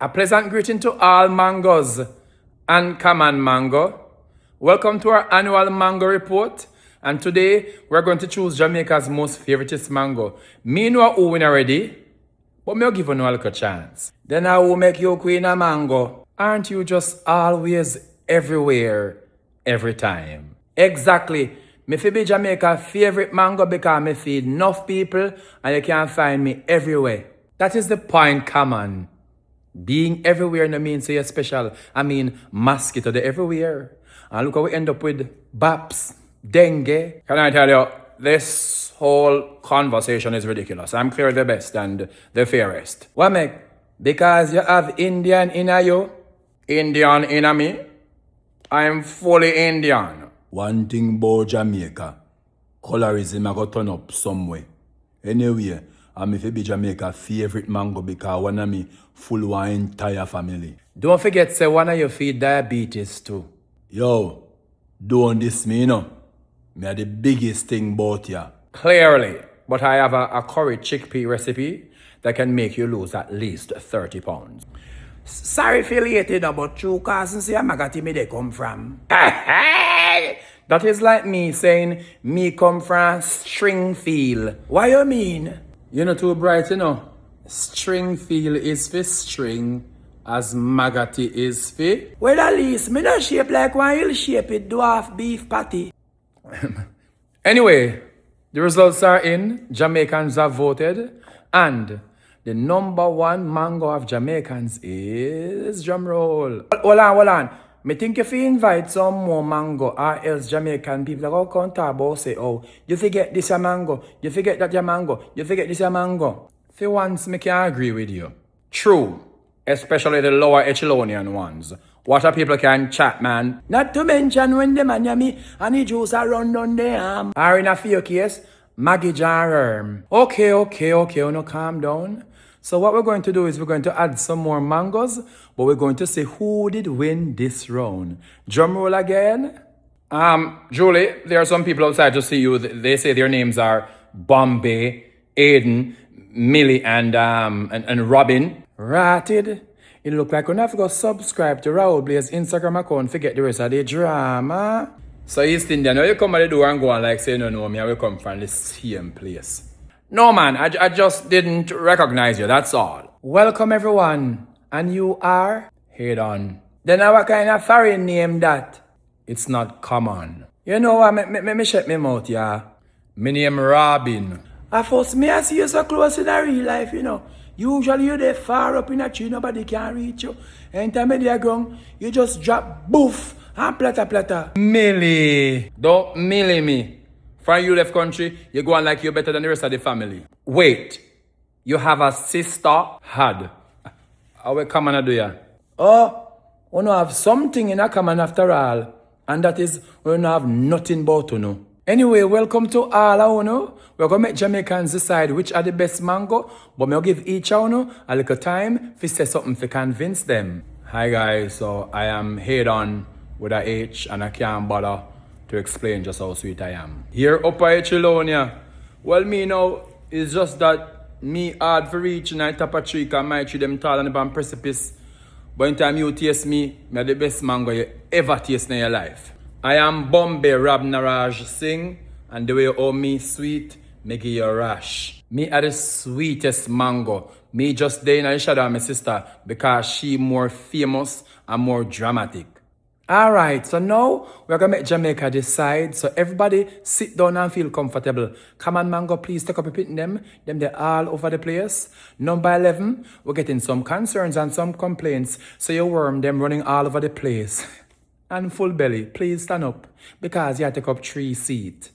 A pleasant greeting to all mangoes and common mango. Welcome to our annual mango report. And today we're going to choose Jamaica's most favoriteest mango. Me know who win already, but me will give you no little chance. Then I will make you queen a mango. Aren't you just always everywhere, every time? Exactly. Me fi be Jamaica's favorite mango because me feed enough people and you can find me everywhere. That is the point, common. Being everywhere no means you're special. I mean, mosquito, they're everywhere. And look how we end up with baps, dengue. Can I tell you, this whole conversation is ridiculous. I'm clearly the best and the fairest. What make? Because you have Indian in you, Indian in me, I'm fully Indian. One thing about Jamaica, colorism I got turn up somewhere. Anyway, I'm if be Jamaica's favorite mango because one of me full one entire family. Don't forget, say one of you feed diabetes too. Yo, don't diss me, you know. Me are the biggest thing about ya. Clearly, but I have a curry chickpea recipe that can make you lose at least 30 pounds. Sorry affiliated about true cousins here, Magati me they come from. That is like me saying me come from Stringfield. What you mean? You're not too bright, you know. Stringfield is for string, as Magati is for. Well, at least me not shape like one hill shape it dwarf beef patty. Anyway, the results are in. Jamaicans have voted, and the number one mango of Jamaicans is drumroll. Hold on. Me think if you invite some more mango or else Jamaican people are going to talk about say, oh, you forget this a mango, you forget that a mango, you forget this a mango. For once, me can agree with you. True, especially the lower echelonian ones. What a people can chat, man. Not to mention when the man me and the juice are run down the arm. Or in a few case, Maggie Jar. Okay, no calm down. So what we're going to do is we're going to add some more mangoes, but we're going to see who did win this round. Drum roll again. Julie, there are some people outside to see you. They say their names are Bombay, Aiden, Millie, and Robin. Ratted. It look like we have to go subscribe to Raoul Blaze's Instagram account, forget the rest of the drama. So East Indian, now you come at the door and go and like say, no, me, I will come from the same place. No, man, I just didn't recognize you, that's all. Welcome, everyone. And you are? Head on. Then what kind of foreign name that? It's not common. You know what, me shut me mouth, yeah. My name Robin. At first, me I see you so close in the real life, you know. Usually you're there far up in a tree, nobody can reach you. Anytime you're ground, you just drop boof and platter. Millie. Don't millie me. From you left country, you go on like you're better than the rest of the family. Wait, you have a sister? Had. How we come and do ya? Oh, we don't have something in a common after all. And that is, we don't have nothing but to know. Anyway, welcome to all of you. We're going to make Jamaicans decide which are the best mango, but we'll give each of you a little time to say something to convince them. Hi guys, so I am head on with a H and I can't bother to explain just how sweet I am. Here upper Echelonia, well me now, it's just that me hard for reaching I top a tree and my tree them tall and upon precipice. But in time you taste me the best mango you ever taste in your life. I am Bombay Rab Naraj Singh, and the way you owe me sweet, me give you a rash. Me are the sweetest mango. Me just there in the shadow of my sister because she more famous and more dramatic. Alright, so now we're going to make Jamaica decide. So everybody sit down and feel comfortable. Come on, mango, please take up a pit in them. They're all over the place. Number 11, we're getting some concerns and some complaints. So you worm them running all over the place. And full belly, please stand up because you have to take up 3 seats.